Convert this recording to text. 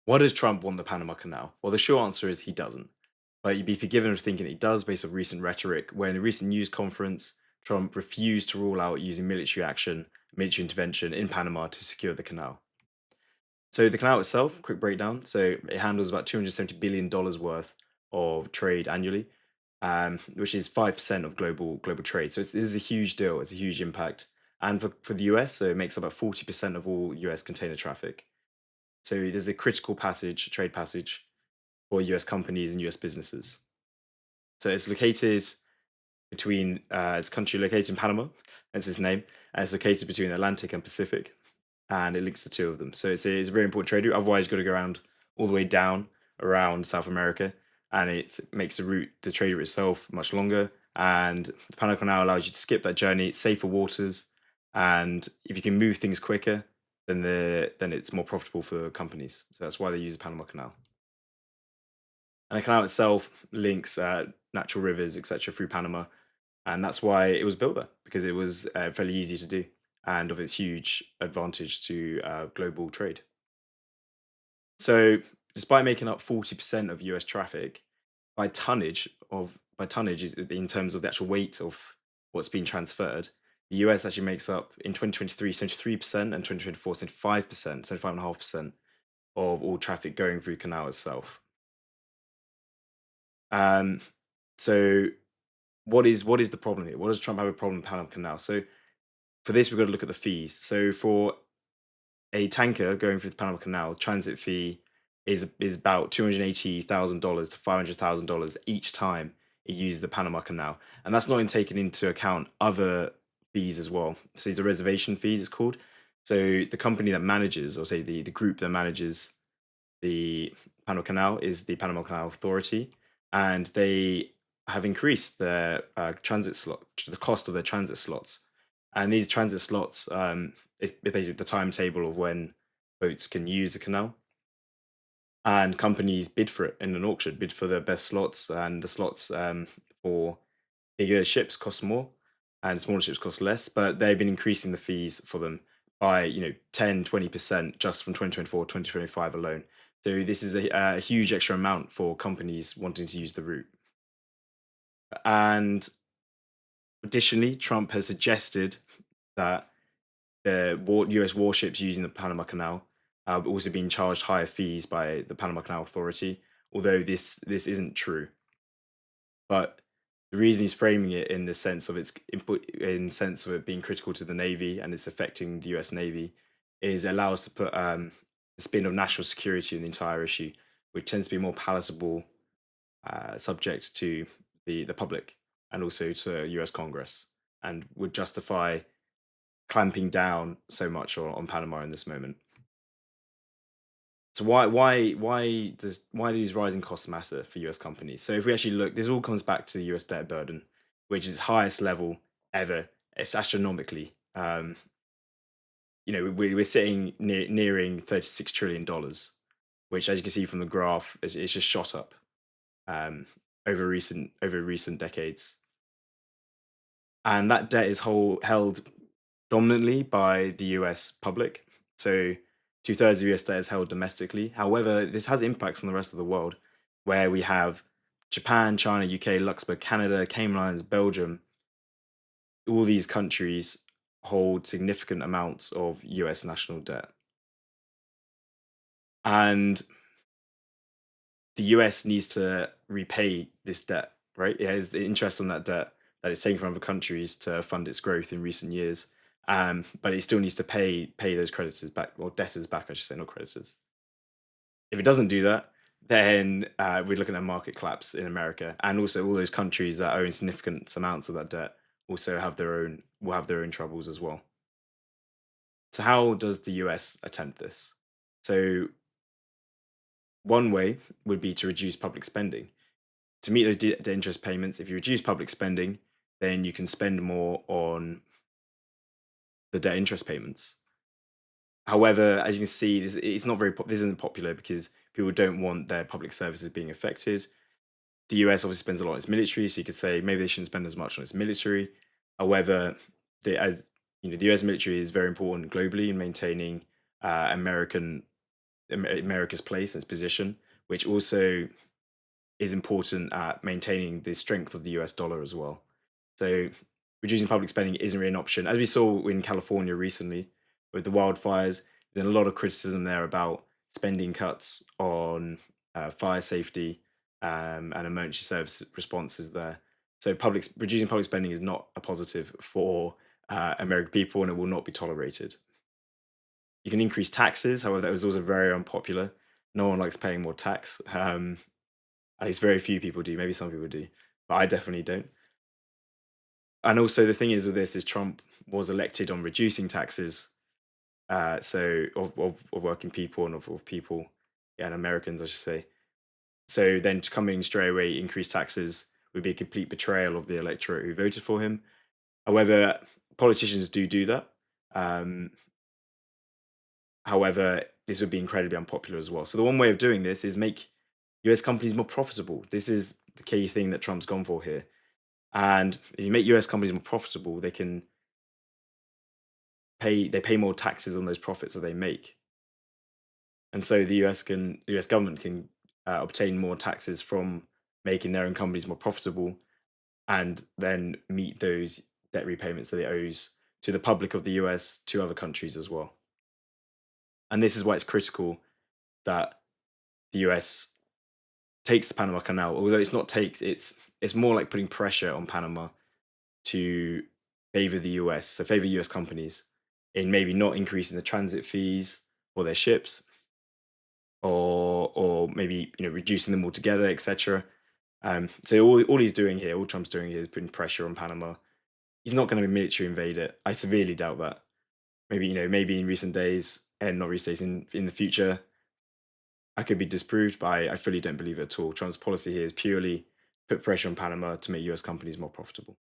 Why does Trump want the Panama Canal? Well, the short answer is he doesn't. But you'd be forgiven for thinking he does based on recent rhetoric, where in a recent news conference, Trump refused to rule out using military action, military intervention in Panama to secure the canal. So the canal itself, quick breakdown. So it handles about $270 billion worth of trade annually, which is 5% of global trade. So this is a huge deal. It's a huge impact. And for the US, so it makes up about 40% of all US container traffic. So there's a critical passage, trade passage for US companies and US businesses. So it's located between, it's a country located in Panama, hence its name, and it's located between the Atlantic and Pacific, and it links the two of them. So it's a very important trade route. Otherwise, you've got to go around all the way down around South America, and it makes the trade route itself much longer. And the Panama Canal allows you to skip that journey. It's safer waters, and if you can move things quicker, then it's more profitable for companies. So that's why they use the Panama Canal. And the canal itself links natural rivers, etc., through Panama, and that's why it was built there because it was fairly easy to do, and of its huge advantage to global trade. So, despite making up 40% of US traffic, by tonnage is in terms of the actual weight of what's being transferred, the US actually makes up in 2023 73% and 2024 75%, 75.5% of all traffic going through canal itself. Um, so what is the problem here? What does Trump have a problem with Panama Canal? So for this, we've got to look at the fees. So for a tanker going through the Panama Canal, transit fee is about $280,000 to $500,000 each time it uses the Panama Canal, and that's not in taking into account other fees as well. So these are reservation fees, it's called. So the company that manages, or say the group that manages the Panama Canal is the Panama Canal Authority, and they have increased their transit slot, the cost of their transit slots. And these transit slots is basically the timetable of when boats can use the canal. And companies bid for it in an auction, bid for the best slots, and the slots for bigger ships cost more, and smaller ships cost less. But they've been increasing the fees for them by 10-20% just from 2024 2025 alone. So this is a huge extra amount for companies wanting to use the route. And additionally, Trump has suggested that US warships using the Panama Canal are also being charged higher fees by the Panama Canal Authority, although this isn't true. But the reason he's framing it in the sense of in sense of it being critical to the Navy and it's affecting the US Navy is it allows to put the spin of national security in the entire issue, which tends to be more palatable subject to the public and also to US Congress, and would justify clamping down so much on Panama in this moment. So why do these rising costs matter for US companies? So if we actually look, this all comes back to the US debt burden, which is its highest level ever. It's astronomically. We're sitting nearing $36 trillion, which, as you can see from the graph, is just shot up um, over recent decades, and that debt is held dominantly by the US public. So two-thirds of US debt is held domestically. However, this has impacts on the rest of the world, where we have Japan, China, UK, Luxembourg, Canada, Cayman Islands, Belgium. All these countries hold significant amounts of US national debt. And the US needs to repay this debt, right? It has the interest on that debt that it's taken from other countries to fund its growth in recent years. But it still needs to pay those creditors back, or debtors back, I should say, not creditors. If it doesn't do that, then we're looking at a market collapse in America, and also all those countries that own significant amounts of that debt also will have their own troubles as well. So how does the US attempt this? So one way would be to reduce public spending. To meet those debt interest payments, if you reduce public spending, then you can spend more on the debt interest payments. However, as you can see, this isn't popular because people don't want their public services being affected. The US obviously spends a lot on its military, so you could say maybe they shouldn't spend as much on its military. However, as the US military is very important globally in maintaining American America's place and its position, which also is important at maintaining the strength of the US dollar as well. So reducing public spending isn't really an option. As we saw in California recently with the wildfires, there's a lot of criticism there about spending cuts on fire safety and emergency service responses there. So reducing public spending is not a positive for American people, and it will not be tolerated. You can increase taxes, however, that was also very unpopular. No one likes paying more tax. At least very few people do. Maybe some people do, but I definitely don't. And also, the thing is with this is Trump was elected on reducing taxes, so of working people and of people, yeah, and Americans, I should say. So then to come in straight away, increase taxes would be a complete betrayal of the electorate who voted for him. However, politicians do that. Um, However, this would be incredibly unpopular as well. So the one way of doing this is make US companies more profitable. This is the key thing that Trump's gone for here. And if you make US companies more profitable, they pay more taxes on those profits that they make. And so the US government can obtain more taxes from making their own companies more profitable and then meet those debt repayments that it owes to the public of the US to other countries as well. And this is why it's critical that the US takes the Panama Canal, although it's not takes, it's more like putting pressure on Panama to favor the US, so favor US companies in maybe not increasing the transit fees for their ships, or maybe reducing them altogether, etc. So all he's doing here, all Trump's doing here, is putting pressure on Panama. He's not going to military invade it. I severely doubt that. Maybe maybe in recent days, and not recent days, in the future, I could be disproved, but I fully don't believe it at all. Trump's policy here is purely put pressure on Panama to make US companies more profitable.